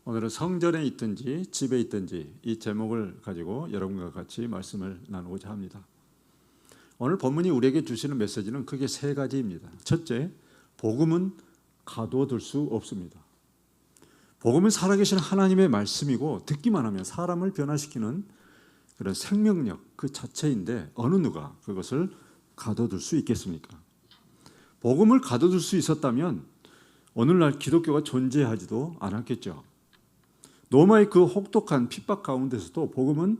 오늘은 성전에 있든지 집에 있든지 이 제목을 가지고 여러분과 같이 말씀을 나누고자 합니다. 오늘 본문이 우리에게 주시는 메시지는 크게 세 가지입니다. 첫째, 복음은 가둬둘 수 없습니다. 복음은 살아계신 하나님의 말씀이고 듣기만 하면 사람을 변화시키는 그런 생명력 그 자체인데 어느 누가 그것을 가둬둘 수 있겠습니까? 복음을 가둬둘 수 있었다면 오늘날 기독교가 존재하지도 않았겠죠. 로마의 그 혹독한 핍박 가운데서도 복음은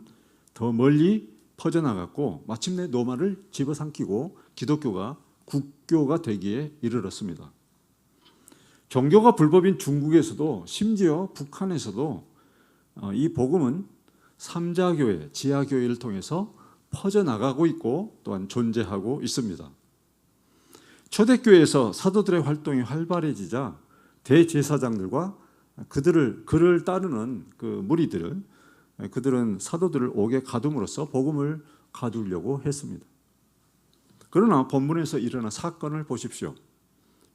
더 멀리 퍼져나갔고 마침내 로마를 집어삼키고 기독교가 국교가 되기에 이르렀습니다. 종교가 불법인 중국에서도 심지어 북한에서도 이 복음은 삼자교회, 지하교회를 통해서 퍼져나가고 있고 또한 존재하고 있습니다. 초대교회에서 사도들의 활동이 활발해지자 대제사장들과 그를 따르는 그 무리들을 그들은 사도들을 옥에 가둠으로써 복음을 가두려고 했습니다. 그러나 본문에서 일어난 사건을 보십시오.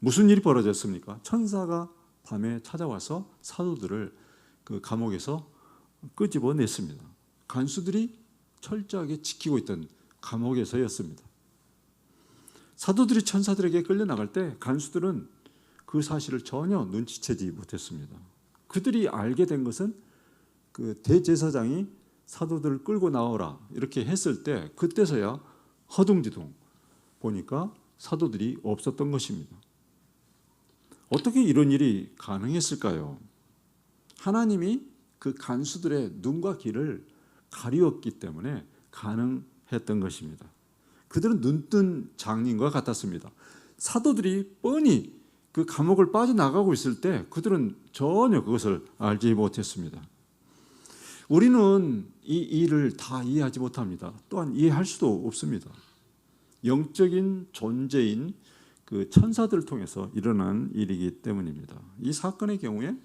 무슨 일이 벌어졌습니까? 천사가 밤에 찾아와서 사도들을 그 감옥에서 끄집어냈습니다. 간수들이 철저하게 지키고 있던 감옥에서였습니다. 사도들이 천사들에게 끌려나갈 때 간수들은 그 사실을 전혀 눈치채지 못했습니다. 그들이 알게 된 것은 그 대제사장이 사도들을 끌고 나오라 이렇게 했을 때 그때서야 허둥지둥 보니까 사도들이 없었던 것입니다. 어떻게 이런 일이 가능했을까요? 하나님이 그 간수들의 눈과 귀를 가리웠기 때문에 가능했던 것입니다. 그들은 눈뜬 장님과 같았습니다. 사도들이 뻔히 그 감옥을 빠져나가고 있을 때 그들은 전혀 그것을 알지 못했습니다. 우리는 이 일을 다 이해하지 못합니다. 또한 이해할 수도 없습니다. 영적인 존재인 그 천사들을 통해서 일어난 일이기 때문입니다. 이 사건의 경우에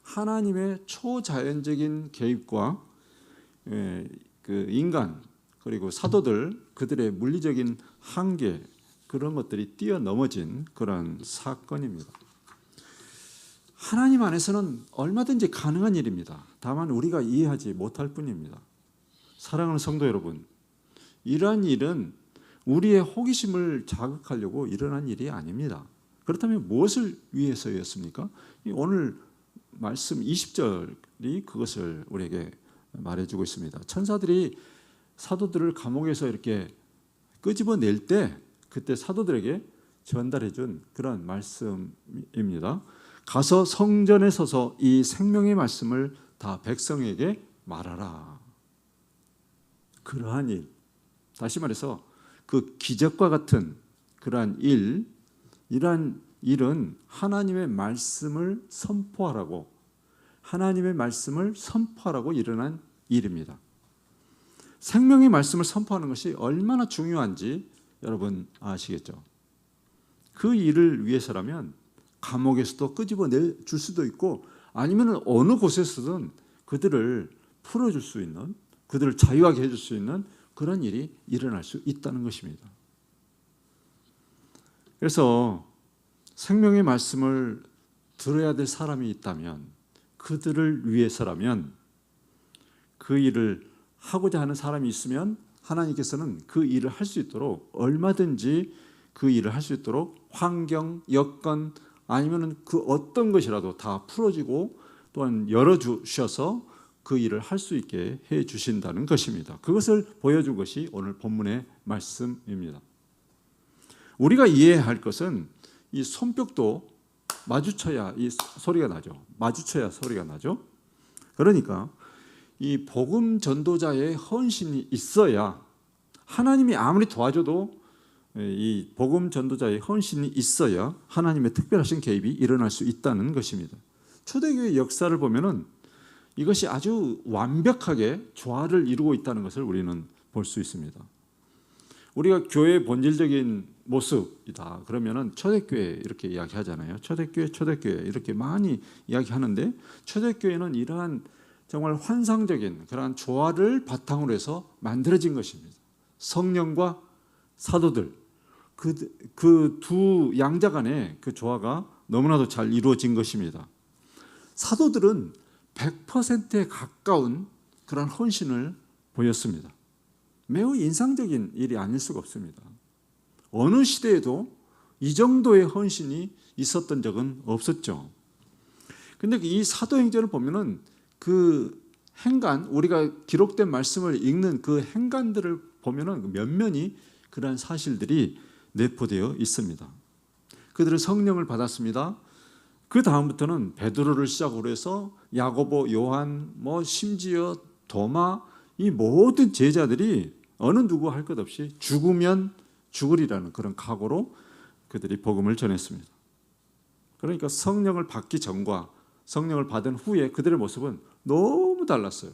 하나님의 초자연적인 개입과 그 인간 그리고 사도들 그들의 물리적인 한계 그런 것들이 뛰어넘어진 그런 사건입니다. 하나님 안에서는 얼마든지 가능한 일입니다. 다만 우리가 이해하지 못할 뿐입니다. 사랑하는 성도 여러분, 이러한 일은 우리의 호기심을 자극하려고 일어난 일이 아닙니다. 그렇다면 무엇을 위해서였습니까? 오늘 말씀 20절이 그것을 우리에게 말해주고 있습니다. 천사들이 사도들을 감옥에서 이렇게 끄집어낼 때 그때 사도들에게 전달해준 그런 말씀입니다. 가서 성전에 서서 이 생명의 말씀을 다 백성에게 말하라. 그러한 일, 다시 말해서 그 기적과 같은 그러한 일, 이러한 일은 하나님의 말씀을 선포하라고 하나님의 말씀을 선포하라고 일어난 일입니다. 생명의 말씀을 선포하는 것이 얼마나 중요한지 여러분 아시겠죠? 그 일을 위해서라면 감옥에서도 끄집어내 줄 수도 있고 아니면 어느 곳에서든 그들을 풀어줄 수 있는 그들을 자유하게 해줄 수 있는 그런 일이 일어날 수 있다는 것입니다. 그래서 생명의 말씀을 들어야 될 사람이 있다면 그들을 위해서라면 그 일을 하고자 하는 사람이 있으면 하나님께서는 그 일을 할 수 있도록 얼마든지 그 일을 할 수 있도록 환경, 여건 아니면 그 어떤 것이라도 다 풀어주고 또한 열어주셔서 그 일을 할 수 있게 해주신다는 것입니다. 그것을 보여준 것이 오늘 본문의 말씀입니다. 우리가 이해할 것은 이 손뼉도 마주쳐야 이 소리가 나죠. 마주쳐야 소리가 나죠. 그러니까 이 복음 전도자의 헌신이 있어야 하나님이 아무리 도와줘도 이 복음 전도자의 헌신이 있어야 하나님의 특별하신 개입이 일어날 수 있다는 것입니다. 초대교회 역사를 보면은 이것이 아주 완벽하게 조화를 이루고 있다는 것을 우리는 볼 수 있습니다. 우리가 교회의 본질적인 모습이다 그러면은 초대교회 이렇게 이야기하잖아요. 초대교회 이렇게 많이 이야기하는데 초대교회는 이러한 정말 환상적인 그러한 조화를 바탕으로 해서 만들어진 것입니다. 성령과 사도들 그 두 양자 간의 그 조화가 너무나도 잘 이루어진 것입니다. 사도들은 100%에 가까운 그런 헌신을 보였습니다. 매우 인상적인 일이 아닐 수가 없습니다. 어느 시대에도 이 정도의 헌신이 있었던 적은 없었죠. 근데 이 사도행전을 보면은 그 행간, 우리가 기록된 말씀을 읽는 그 행간들을 보면은 면면이 그러한 사실들이 내포되어 있습니다. 그들은 성령을 받았습니다. 그 다음부터는 베드로를 시작으로 해서 야고보, 요한, 심지어 도마, 이 모든 제자들이 어느 누구 할 것 없이 죽으면 죽으리라는 그런 각오로 그들이 복음을 전했습니다. 그러니까 성령을 받기 전과 성령을 받은 후에 그들의 모습은 너무 달랐어요.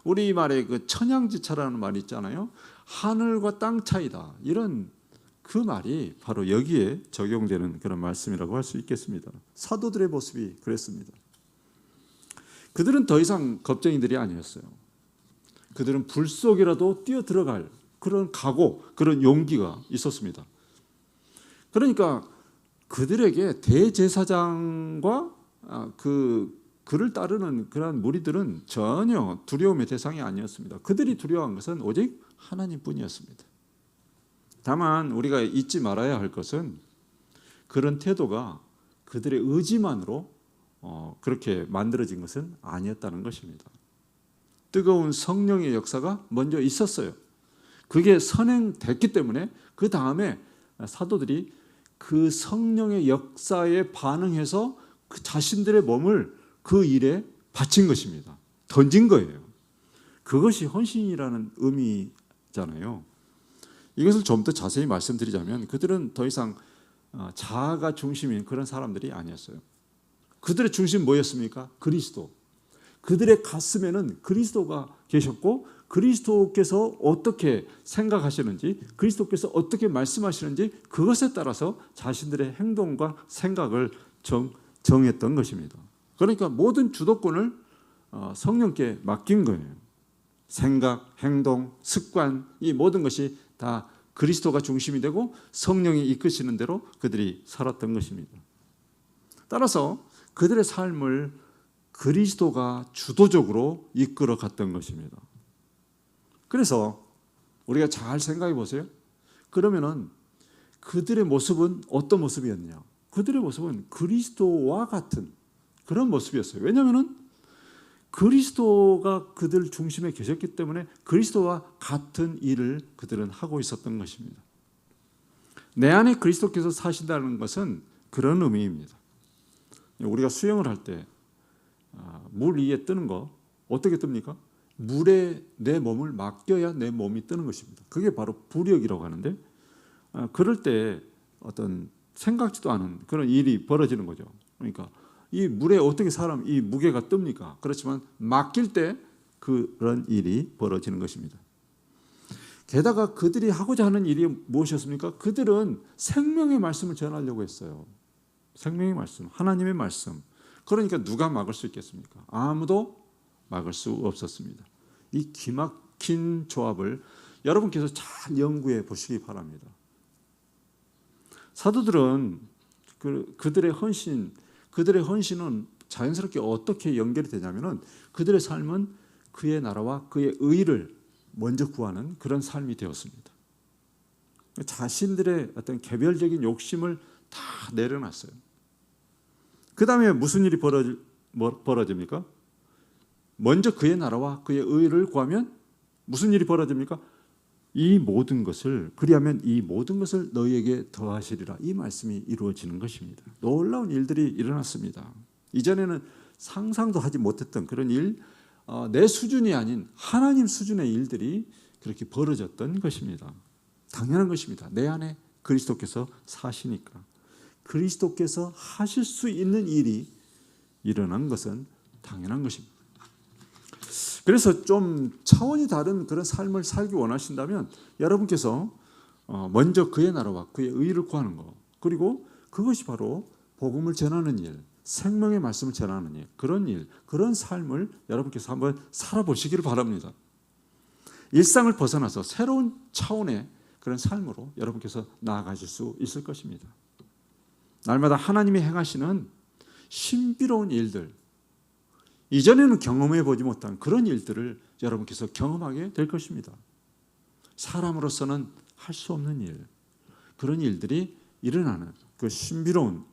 우리말에 그 천양지차라는 말이 있잖아요. 하늘과 땅 차이다. 이런 그 말이 바로 여기에 적용되는 그런 말씀이라고 할 수 있겠습니다. 사도들의 모습이 그랬습니다. 그들은 더 이상 겁쟁이들이 아니었어요. 그들은 불 속이라도 뛰어 들어갈 그런 각오, 그런 용기가 있었습니다. 그러니까 그들에게 대제사장과 그를 따르는 그러한 무리들은 전혀 두려움의 대상이 아니었습니다. 그들이 두려워한 것은 오직 하나님뿐이었습니다. 다만 우리가 잊지 말아야 할 것은 그런 태도가 그들의 의지만으로 그렇게 만들어진 것은 아니었다는 것입니다. 뜨거운 성령의 역사가 먼저 있었어요. 그게 선행됐기 때문에 그 다음에 사도들이 그 성령의 역사에 반응해서 그 자신들의 몸을 그 일에 바친 것입니다. 던진 거예요. 그것이 헌신이라는 의미잖아요. 이것을 좀 더 자세히 말씀드리자면 그들은 더 이상 자아가 중심인 그런 사람들이 아니었어요. 그들의 중심은 뭐였습니까? 그리스도. 그들의 가슴에는 그리스도가 계셨고 그리스도께서 어떻게 생각하시는지 그리스도께서 어떻게 말씀하시는지 그것에 따라서 자신들의 행동과 생각을 정했던 것입니다. 그러니까 모든 주도권을 성령께 맡긴 거예요. 생각, 행동, 습관 이 모든 것이 다 그리스도가 중심이 되고 성령이 이끄시는 대로 그들이 살았던 것입니다. 따라서 그들의 삶을 그리스도가 주도적으로 이끌어 갔던 것입니다. 그래서 우리가 잘 생각해 보세요. 그러면은 그들의 모습은 어떤 모습이었냐? 그들의 모습은 그리스도와 같은 그런 모습이었어요. 왜냐하면 그리스도가 그들 중심에 계셨기 때문에 그리스도와 같은 일을 그들은 하고 있었던 것입니다. 내 안에 그리스도께서 사신다는 것은 그런 의미입니다. 우리가 수영을 할 때 물 위에 뜨는 거 어떻게 뜹니까? 물에 내 몸을 맡겨야 내 몸이 뜨는 것입니다. 그게 바로 부력이라고 하는데 그럴 때 어떤 생각지도 않은 그런 일이 벌어지는 거죠. 그러니까 이 물에 어떻게 이 무게가 뜹니까? 그렇지만 맡길 때 그런 일이 벌어지는 것입니다. 게다가 그들이 하고자 하는 일이 무엇이었습니까? 그들은 생명의 말씀을 전하려고 했어요. 생명의 말씀, 하나님의 말씀. 그러니까 누가 막을 수 있겠습니까? 아무도 막을 수 없었습니다. 이 기막힌 조합을 여러분께서 잘 연구해 보시기 바랍니다. 사도들은 그들의 헌신은 자연스럽게 어떻게 연결이 되냐면은 그들의 삶은 그의 나라와 그의 의를 먼저 구하는 그런 삶이 되었습니다. 자신들의 어떤 개별적인 욕심을 다 내려놨어요. 그 다음에 무슨 일이 벌어집니까? 먼저 그의 나라와 그의 의를 구하면 무슨 일이 벌어집니까? 이 모든 것을 그리하면 이 모든 것을 너희에게 더하시리라. 이 말씀이 이루어지는 것입니다. 놀라운 일들이 일어났습니다. 이전에는 상상도 하지 못했던 그런 일, 내 수준이 아닌 하나님 수준의 일들이 그렇게 벌어졌던 것입니다. 당연한 것입니다. 내 안에 그리스도께서 사시니까. 그리스도께서 하실 수 있는 일이 일어난 것은 당연한 것입니다. 그래서 좀 차원이 다른 그런 삶을 살기 원하신다면 여러분께서 먼저 그의 나라와 그의 의를 구하는 것, 그리고 그것이 바로 복음을 전하는 일, 생명의 말씀을 전하는 일, 그런 삶을 여러분께서 한번 살아보시기를 바랍니다. 일상을 벗어나서 새로운 차원의 그런 삶으로 여러분께서 나아가실 수 있을 것입니다. 날마다 하나님이 행하시는 신비로운 일들, 이전에는 경험해 보지 못한 그런 일들을 여러분께서 경험하게 될 것입니다. 사람으로서는 할 수 없는 일, 그런 일들이 일어나는 그 신비로운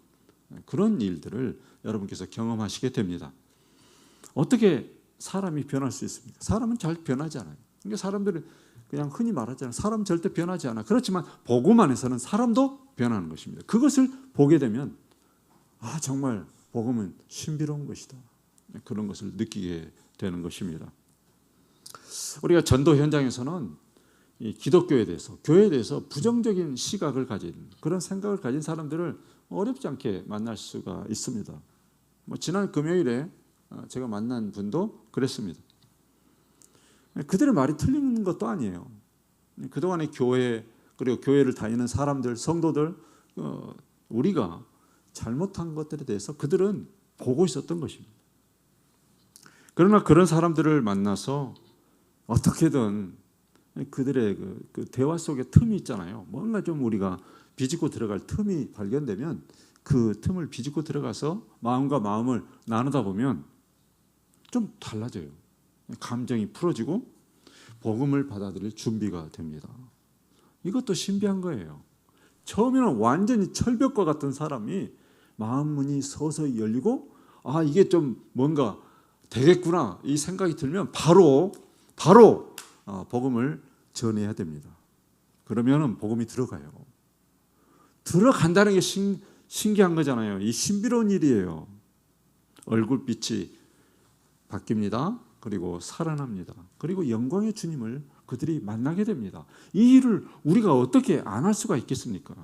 그런 일들을 여러분께서 경험하시게 됩니다. 어떻게 사람이 변할 수 있습니까? 사람은 잘 변하지 않아요. 그러니까 사람들은 그냥 흔히 말하잖아요. 사람 절대 변하지 않아. 그렇지만 복음 안에서는 사람도 변하는 것입니다. 그것을 보게 되면 정말 복음은 신비로운 것이다. 그런 것을 느끼게 되는 것입니다. 우리가 전도 현장에서는 이 기독교에 대해서, 교회에 대해서 부정적인 시각을 가진 그런 생각을 가진 사람들을 어렵지 않게 만날 수가 있습니다. 지난 금요일에 제가 만난 분도 그랬습니다. 그들의 말이 틀린 것도 아니에요. 그동안의 교회, 그리고 교회를 다니는 사람들, 성도들, 우리가 잘못한 것들에 대해서 그들은 보고 있었던 것입니다. 그러나 그런 사람들을 만나서 어떻게든 그들의 그 대화 속에 틈이 있잖아요. 뭔가 좀 우리가 비집고 들어갈 틈이 발견되면 그 틈을 비집고 들어가서 마음과 마음을 나누다 보면 좀 달라져요. 감정이 풀어지고 복음을 받아들일 준비가 됩니다. 이것도 신비한 거예요. 처음에는 완전히 철벽과 같은 사람이 마음 문이 서서히 열리고 이게 좀 뭔가 되겠구나 이 생각이 들면 바로 복음을 전해야 됩니다. 그러면 복음이 들어가요. 들어간다는 게 신기한 거잖아요. 이 신비로운 일이에요. 얼굴빛이 바뀝니다. 그리고 살아납니다. 그리고 영광의 주님을 그들이 만나게 됩니다. 이 일을 우리가 어떻게 안 할 수가 있겠습니까?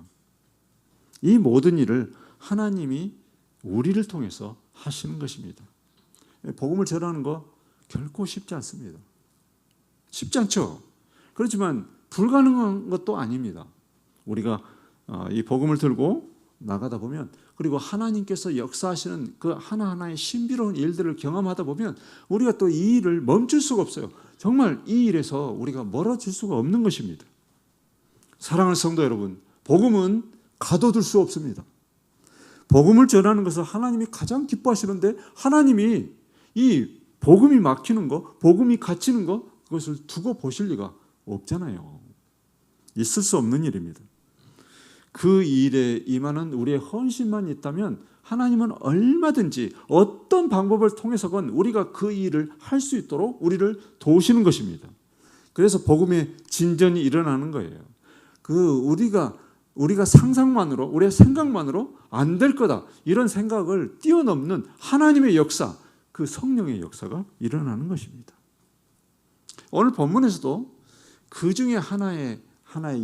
이 모든 일을 하나님이 우리를 통해서 하시는 것입니다. 복음을 전하는 거 결코 쉽지 않습니다. 쉽지 않죠. 그렇지만 불가능한 것도 아닙니다. 우리가 이 복음을 들고 나가다 보면, 그리고 하나님께서 역사하시는 그 하나하나의 신비로운 일들을 경험하다 보면 우리가 또 이 일을 멈출 수가 없어요. 정말 이 일에서 우리가 멀어질 수가 없는 것입니다. 사랑하는 성도 여러분, 복음은 가둬둘 수 없습니다. 복음을 전하는 것을 하나님이 가장 기뻐하시는데, 하나님이 이 복음이 막히는 거, 복음이 갇히는 거, 그것을 두고 보실 리가 없잖아요. 있을 수 없는 일입니다. 그 일에 임하는 우리의 헌신만 있다면 하나님은 얼마든지 어떤 방법을 통해서건 우리가 그 일을 할 수 있도록 우리를 도우시는 것입니다. 그래서 복음의 진전이 일어나는 거예요. 우리가 상상만으로, 우리의 생각만으로 안 될 거다, 이런 생각을 뛰어넘는 하나님의 역사, 그 성령의 역사가 일어나는 것입니다. 오늘 본문에서도 그 중에 하나의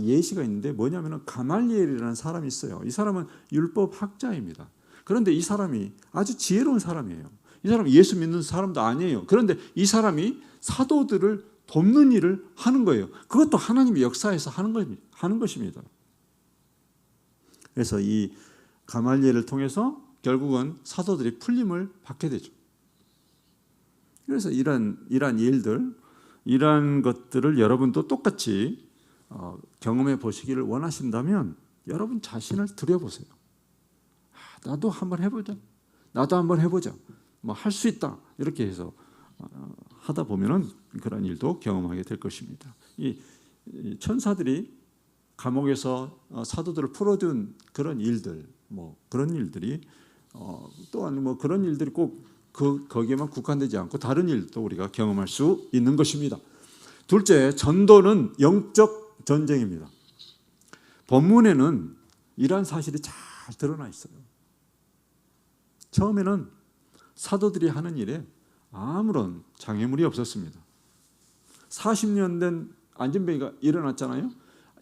예시가 있는데, 뭐냐면 가말리엘이라는 사람이 있어요. 이 사람은 율법 학자입니다. 그런데 이 사람이 아주 지혜로운 사람이에요. 이 사람은 예수 믿는 사람도 아니에요. 그런데 이 사람이 사도들을 돕는 일을 하는 거예요. 그것도 하나님의 역사에서 하는 것입니다. 그래서 이 가말리엘을 통해서 결국은 사도들이 풀림을 받게 되죠. 그래서 이런 일들, 이러한 것들을 여러분도 똑같이 경험해 보시기를 원하신다면 여러분 자신을 들여보세요. 나도 한번 해보자. 뭐 할 수 있다. 이렇게 해서 하다 보면은 그런 일도 경험하게 될 것입니다. 이 천사들이 감옥에서 사도들을 풀어준 그런 일들, 그런 일들이 또한 그런 일들이 꼭 거기에만 국한되지 않고 다른 일도 우리가 경험할 수 있는 것입니다. 둘째, 전도는 영적 전쟁입니다. 본문에는 이러한 사실이 잘 드러나 있어요. 처음에는 사도들이 하는 일에 아무런 장애물이 없었습니다. 40년 된 안진뱅이가 일어났잖아요.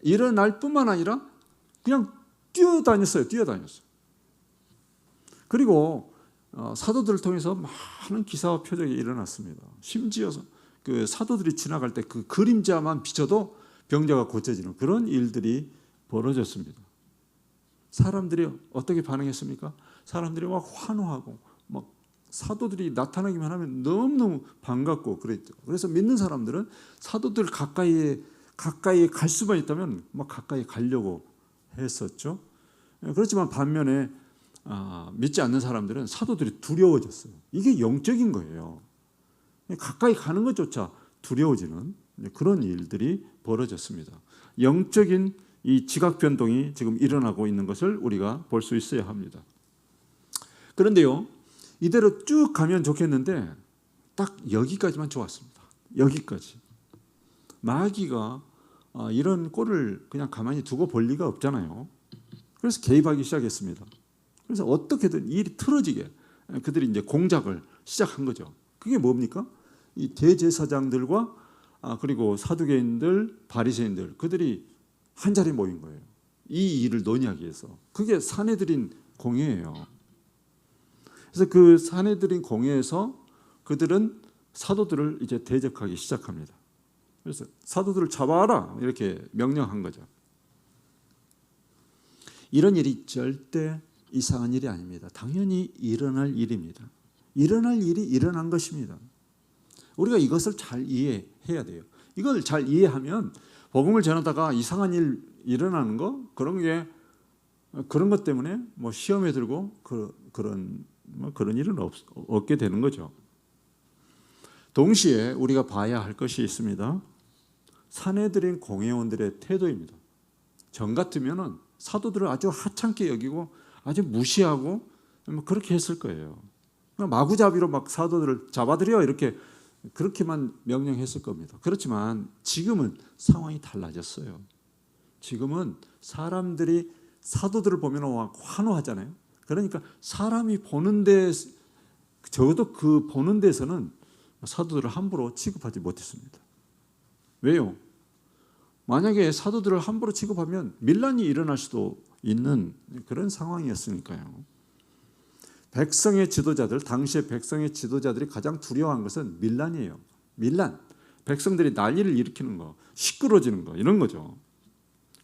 일어날 뿐만 아니라 그냥 뛰어다녔어요. 그리고 사도들을 통해서 많은 기사와 표적이 일어났습니다. 심지어 그 사도들이 지나갈 때 그 그림자만 비춰도 병자가 고쳐지는 그런 일들이 벌어졌습니다. 사람들이 어떻게 반응했습니까? 사람들이 막 환호하고 막 사도들이 나타나기만 하면 너무너무 반갑고 그랬죠. 그래서 믿는 사람들은 사도들 가까이에 갈 수만 있다면 막 가까이 가려고 했었죠. 그렇지만 반면에 믿지 않는 사람들은 사도들이 두려워졌어요. 이게 영적인 거예요. 가까이 가는 것조차 두려워지는 그런 일들이 벌어졌습니다. 영적인 이 지각 변동이 지금 일어나고 있는 것을 우리가 볼 수 있어야 합니다. 그런데요, 이대로 쭉 가면 좋겠는데 딱 여기까지만 좋았습니다. 여기까지. 마귀가 이런 꼴을 그냥 가만히 두고 볼 리가 없잖아요. 그래서 개입하기 시작했습니다. 그래서 어떻게든 일이 틀어지게 그들이 이제 공작을 시작한 거죠. 그게 뭡니까? 이 대제사장들과 그리고 사두개인들, 바리새인들 그들이 한 자리에 모인 거예요. 이 일을 논의하기 위해서. 그게 사내들인 공회예요. 그래서 그 사내들인 공회에서 그들은 사도들을 이제 대적하기 시작합니다. 그래서 사도들을 잡아라 이렇게 명령한 거죠. 이런 일이 절대 이상한 일이 아닙니다. 당연히 일어날 일입니다. 일어날 일이 일어난 것입니다. 우리가 이것을 잘 이해해야 돼요. 이걸 잘 이해하면 복음을 전하다가 이상한 일 일어나는 거 그런 것 때문에 뭐 시험에 들고 그런 일은 없게 되는 거죠. 동시에 우리가 봐야 할 것이 있습니다. 사내들인 공회원들의 태도입니다. 전 같으면은 사도들을 아주 하찮게 여기고 아주 무시하고 그렇게 했을 거예요. 마구잡이로 막 사도들을 잡아들여 이렇게 그렇게만 명령했을 겁니다. 그렇지만 지금은 상황이 달라졌어요. 지금은 사람들이 사도들을 보면 막 환호하잖아요. 그러니까 사람이 보는데 적어도 그 보는 데서는 사도들을 함부로 취급하지 못했습니다. 왜요? 만약에 사도들을 함부로 취급하면 밀란이 일어날 수도 있는 그런 상황이었으니까요. 백성의 지도자들, 당시의 백성의 지도자들이 가장 두려워한 것은 밀란이에요. 밀란. 백성들이 난리를 일으키는 거, 시끄러지는 거 이런 거죠.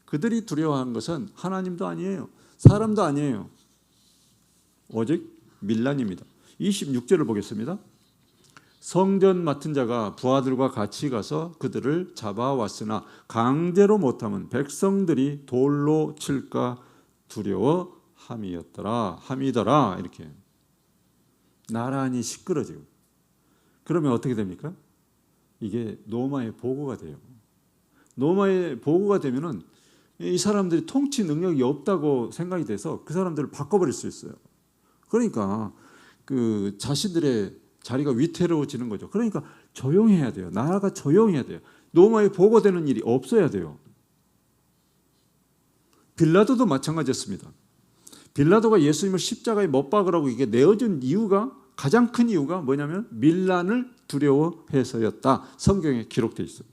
그들이 두려워한 것은 하나님도 아니에요. 사람도 아니에요. 오직 밀란입니다. 26절을 보겠습니다. 성전 맡은 자가 부하들과 같이 가서 그들을 잡아왔으나 강제로 못하면 백성들이 돌로 칠까 두려워함이더라 이렇게 나란히 시끄러지고 그러면 어떻게 됩니까? 이게 노마의 보고가 돼요. 노마의 보고가 되면은 이 사람들이 통치 능력이 없다고 생각이 돼서 그 사람들을 바꿔버릴 수 있어요. 그러니까 그 자신들의 자리가 위태로워지는 거죠. 그러니까 조용해야 돼요. 나라가 조용해야 돼요. 노마에 보고되는 일이 없어야 돼요. 빌라도도 마찬가지였습니다. 빌라도가 예수님을 십자가에 못 박으라고 이게 내어준 이유가 가장 큰 이유가 뭐냐면 밀란을 두려워해서였다. 성경에 기록되어 있어요.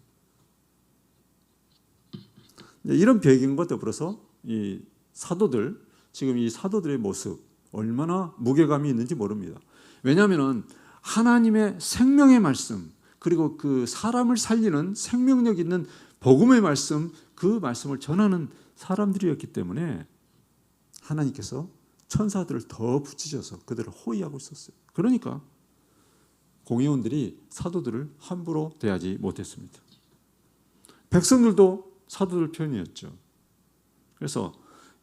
이런 배경과 더불어서 이 사도들 지금 이 사도들의 모습 얼마나 무게감이 있는지 모릅니다. 왜냐하면 하나님의 생명의 말씀 그리고 그 사람을 살리는 생명력 있는 복음의 말씀 그 말씀을 전하는 사람들이었기 때문에 하나님께서 천사들을 더 붙이셔서 그들을 호위하고 있었어요. 그러니까 공회원들이 사도들을 함부로 대하지 못했습니다. 백성들도 사도들 편이었죠. 그래서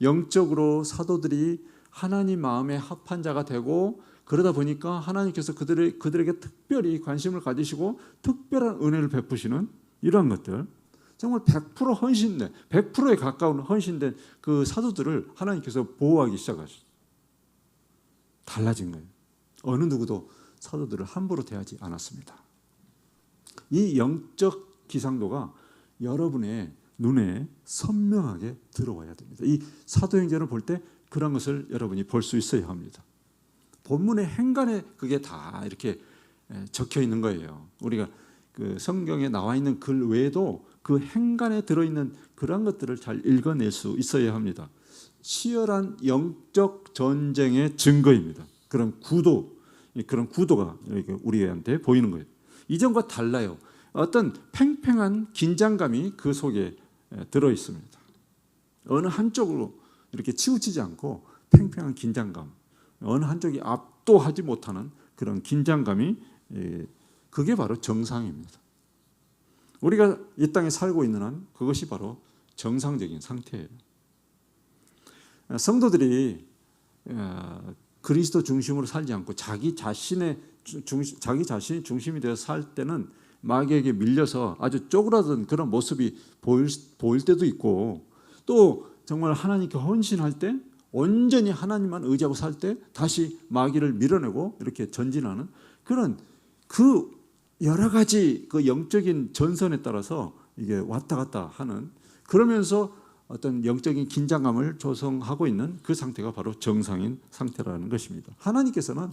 영적으로 사도들이 하나님 마음에 합한 자가 되고 그러다 보니까 하나님께서 그들에게 특별히 관심을 가지시고 특별한 은혜를 베푸시는 이러한 것들 정말 100% 헌신된 100%에 가까운 헌신된 그 사도들을 하나님께서 보호하기 시작하셨어요. 달라진 거예요. 어느 누구도 사도들을 함부로 대하지 않았습니다. 이 영적 기상도가 여러분의 눈에 선명하게 들어와야 됩니다. 이 사도행전을 볼 때 그런 것을 여러분이 볼 수 있어야 합니다. 본문의 행간에 그게 다 이렇게 적혀 있는 거예요. 우리가 그 성경에 나와 있는 글 외에도 그 행간에 들어있는 그런 것들을 잘 읽어낼 수 있어야 합니다. 치열한 영적 전쟁의 증거입니다. 그런 구도가 우리한테 보이는 거예요. 이전과 달라요. 어떤 팽팽한 긴장감이 그 속에 들어 있습니다. 어느 한쪽으로 이렇게 치우치지 않고 팽팽한 긴장감, 어느 한쪽이 압도하지 못하는 그런 긴장감이 그게 바로 정상입니다. 우리가 이 땅에 살고 있는 한 그것이 바로 정상적인 상태예요. 성도들이 그리스도 중심으로 살지 않고 자기 자신이 중심이 되어서 살 때는 마귀에게 밀려서 아주 쪼그라든 그런 모습이 보일 때도 있고, 또 정말 하나님께 헌신할 때 온전히 하나님만 의지하고 살 때 다시 마귀를 밀어내고 이렇게 전진하는 그런 그 여러 가지 그 영적인 전선에 따라서 이게 왔다 갔다 하는, 그러면서 어떤 영적인 긴장감을 조성하고 있는 그 상태가 바로 정상인 상태라는 것입니다. 하나님께서는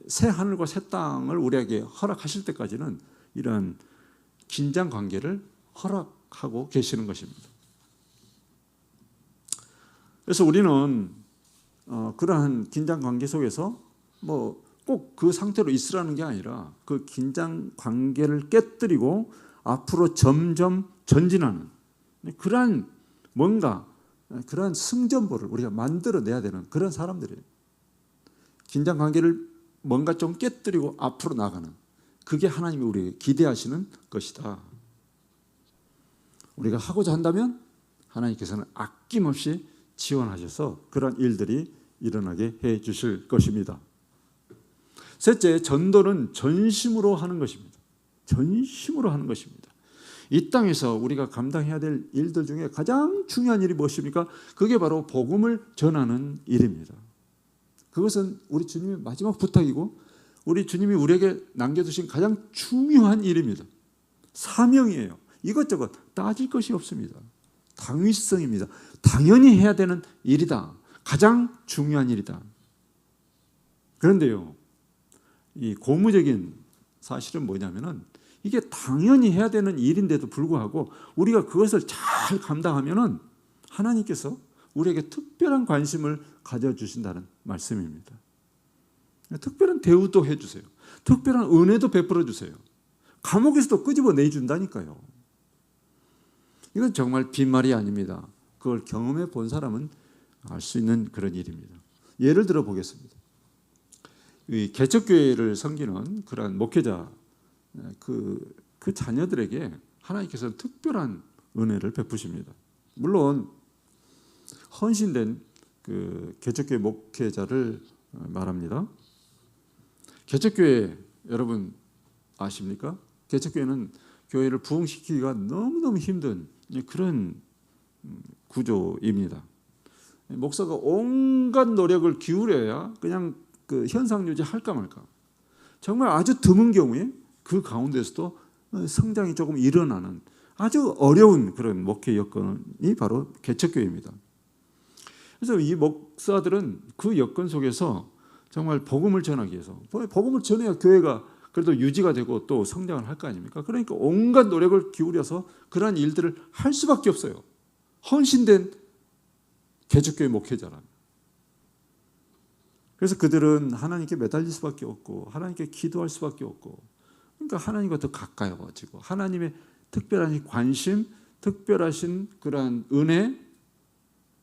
새 하늘과 새 땅을 우리에게 허락하실 때까지는 이런 긴장 관계를 허락하고 계시는 것입니다. 그래서 우리는 그러한 긴장 관계 속에서 뭐 꼭 그 상태로 있으라는 게 아니라 그 긴장 관계를 깨뜨리고 앞으로 점점 전진하는 그러한 뭔가 그러한 승전보를 우리가 만들어내야 되는 그런 사람들이에요. 긴장 관계를 뭔가 좀 깨뜨리고 앞으로 나가는, 그게 하나님이 우리에게 기대하시는 것이다. 우리가 하고자 한다면 하나님께서는 아낌없이 지원하셔서 그런 일들이 일어나게 해 주실 것입니다. 셋째, 전도는 전심으로 하는 것입니다. 전심으로 하는 것입니다. 이 땅에서 우리가 감당해야 될 일들 중에 가장 중요한 일이 무엇입니까? 그게 바로 복음을 전하는 일입니다. 그것은 우리 주님의 마지막 부탁이고 우리 주님이 우리에게 남겨두신 가장 중요한 일입니다. 사명이에요. 이것저것 따질 것이 없습니다. 당위성입니다. 당연히 해야 되는 일이다. 가장 중요한 일이다. 그런데요, 이 고무적인 사실은 뭐냐면은 이게 당연히 해야 되는 일인데도 불구하고 우리가 그것을 잘 감당하면은 하나님께서 우리에게 특별한 관심을 가져주신다는 말씀입니다. 특별한 대우도 해주세요. 특별한 은혜도 베풀어 주세요. 감옥에서도 끄집어내 준다니까요. 이건 정말 빈말이 아닙니다. 그걸 경험해 본 사람은 알 수 있는 그런 일입니다. 예를 들어 보겠습니다. 이 개척교회를 섬기는 그런 목회자 그 자녀들에게 하나님께서는 특별한 은혜를 베푸십니다. 물론 헌신된 그 개척교회 목회자를 말합니다. 개척교회 여러분 아십니까? 개척교회는 교회를 부흥시키기가 너무너무 힘든 그런 구조입니다. 목사가 온갖 노력을 기울여야 그냥 그 현상 유지할까 말까. 정말 아주 드문 경우에 그 가운데서도 성장이 조금 일어나는 아주 어려운 그런 목회 여건이 바로 개척교회입니다. 그래서 이 목사들은 그 여건 속에서 정말 복음을 전하기 위해서, 복음을 전해야 교회가 그래도 유지가 되고 또 성장을 할 거 아닙니까? 그러니까 온갖 노력을 기울여서 그러한 일들을 할 수밖에 없어요. 헌신된 개척교회 목회자라면. 그래서 그들은 하나님께 매달릴 수밖에 없고 하나님께 기도할 수밖에 없고, 그러니까 하나님과 더 가까워지고 하나님의 특별한 관심, 특별하신 그러한 은혜,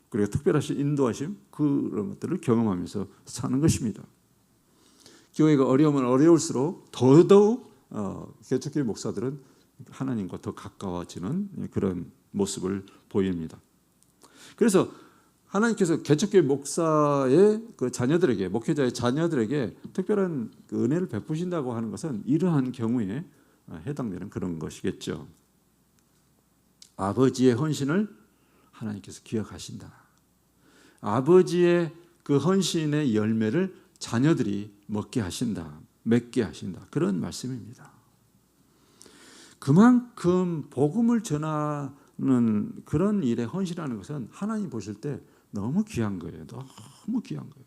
그리고 특별하신 인도하심, 그런 것들을 경험하면서 사는 것입니다. 교회가 어려우면 어려울수록 더더욱 개척교회 목사들은 하나님과 더 가까워지는 그런 모습을 보입니다. 그래서 하나님께서 개척교회 목사의 그 자녀들에게, 목회자의 자녀들에게 특별한 그 은혜를 베푸신다고 하는 것은 이러한 경우에 해당되는 그런 것이겠죠. 아버지의 헌신을 하나님께서 기억하신다. 아버지의 그 헌신의 열매를 자녀들이 먹게 하신다, 맺게 하신다. 그런 말씀입니다. 그만큼 복음을 전하는 그런 일에 헌신하는 것은 하나님 보실 때 너무 귀한 거예요. 너무 귀한 거예요.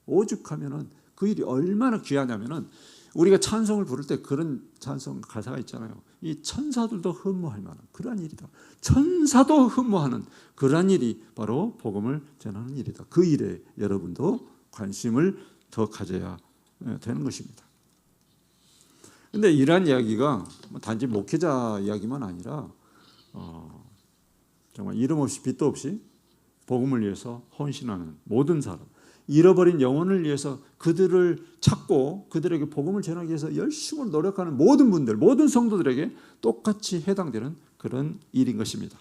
오죽하면은 그 일이 얼마나 귀하냐면은 우리가 찬송을 부를 때 그런 찬송 가사가 있잖아요. 이 천사들도 흠모할 만한 그러한 일이다. 천사도 흠모하는 그러한 일이 바로 복음을 전하는 일이다. 그 일에 여러분도 관심을 더 가져야 되는 것입니다. 그런데 이러한 이야기가 단지 목회자 이야기만 아니라 정말 이름 없이 빛도 없이 복음을 위해서 헌신하는 모든 사람, 잃어버린 영혼을 위해서 그들을 찾고 그들에게 복음을 전하기 위해서 열심히 노력하는 모든 분들, 모든 성도들에게 똑같이 해당되는 그런 일인 것입니다.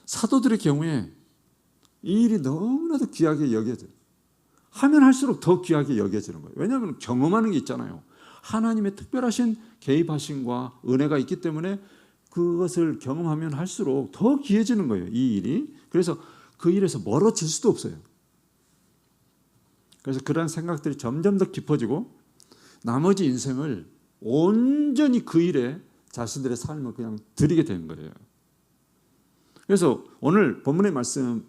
사도들의 경우에 이 일이 너무나도 귀하게 여겨져요. 하면 할수록 더 귀하게 여겨지는 거예요. 왜냐하면 경험하는 게 있잖아요. 하나님의 특별하신 개입하심과 은혜가 있기 때문에 그것을 경험하면 할수록 더 귀해지는 거예요. 이 일이. 그래서 그 일에서 멀어질 수도 없어요. 그래서 그런 생각들이 점점 더 깊어지고 나머지 인생을 온전히 그 일에 자신들의 삶을 그냥 드리게 된 거예요. 그래서 오늘 본문의 말씀,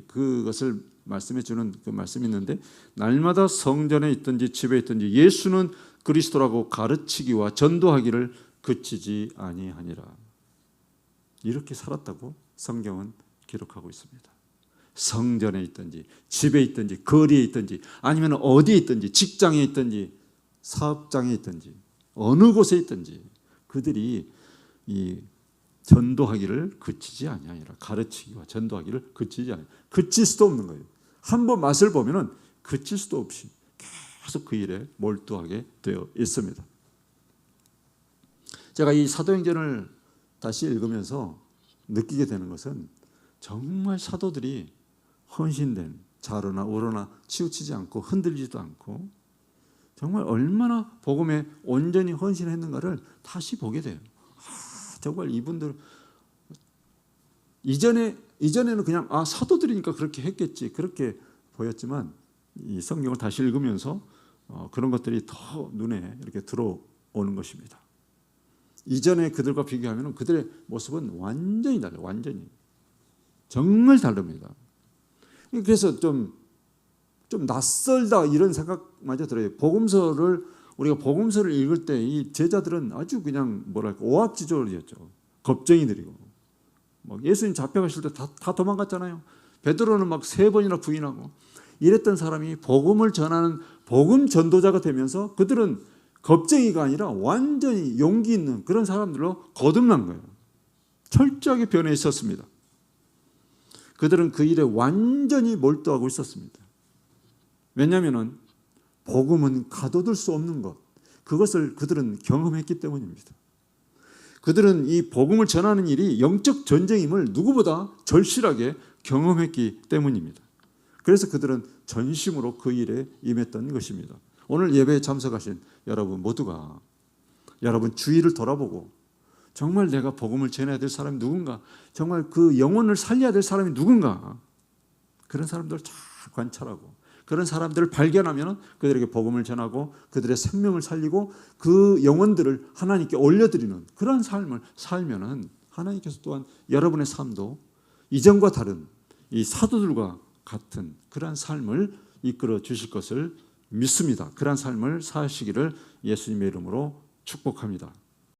그것을 말씀해 주는 그 말씀이 있는데, 날마다 성전에 있든지 집에 있든지 예수는 그리스도라고 가르치기와 전도하기를 그치지 아니하니라. 이렇게 살았다고 성경은 기록하고 있습니다. 성전에 있든지 집에 있든지 거리에 있든지 아니면 어디에 있든지 직장에 있든지 사업장에 있든지 어느 곳에 있든지 그들이 이 전도하기를 그치지 아니하니라. 가르치기와 전도하기를 그치지 아니하니라. 그칠 수도 없는 거예요. 한번 맛을 보면은 그칠 수도 없이 계속 그 일에 몰두하게 되어 있습니다. 제가 이 사도행전을 다시 읽으면서 느끼게 되는 것은 정말 사도들이 헌신된, 좌로나 우로나 치우치지 않고 흔들리지도 않고 정말 얼마나 복음에 온전히 헌신했는가를 다시 보게 돼요. 정말 이분들 이전에는 그냥 사도들이니까 그렇게 했겠지 그렇게 보였지만 이 성경을 다시 읽으면서 그런 것들이 더 눈에 이렇게 들어오는 것입니다. 이전에 그들과 비교하면 그들의 모습은 완전히 달라요. 완전히 정말 다릅니다. 그래서 좀 낯설다 이런 생각마저 들어요. 우리가 복음서를 읽을 때 이 제자들은 아주 그냥 뭐랄까 오합지졸이었죠. 겁쟁이들이고 예수님 잡혀가실 때 다 도망갔잖아요. 베드로는 막 3번이나 부인하고 이랬던 사람이 복음을 전하는 복음 전도자가 되면서 그들은 겁쟁이가 아니라 완전히 용기 있는 그런 사람들로 거듭난 거예요. 철저하게 변해 있었습니다. 그들은 그 일에 완전히 몰두하고 있었습니다. 왜냐하면 복음은 가둬둘 수 없는 것, 그것을 그들은 경험했기 때문입니다. 그들은 이 복음을 전하는 일이 영적 전쟁임을 누구보다 절실하게 경험했기 때문입니다. 그래서 그들은 전심으로 그 일에 임했던 것입니다. 오늘 예배에 참석하신 여러분 모두가 여러분 주위를 돌아보고 정말 내가 복음을 전해야 될 사람이 누군가, 정말 그 영혼을 살려야 될 사람이 누군가, 그런 사람들을 잘 관찰하고 그런 사람들을 발견하면 그들에게 복음을 전하고 그들의 생명을 살리고 그 영혼들을 하나님께 올려드리는 그런 삶을 살면은 하나님께서 또한 여러분의 삶도 이전과 다른 이 사도들과 같은 그런 삶을 이끌어 주실 것을 믿습니다. 그런 삶을 사시기를 예수님의 이름으로 축복합니다.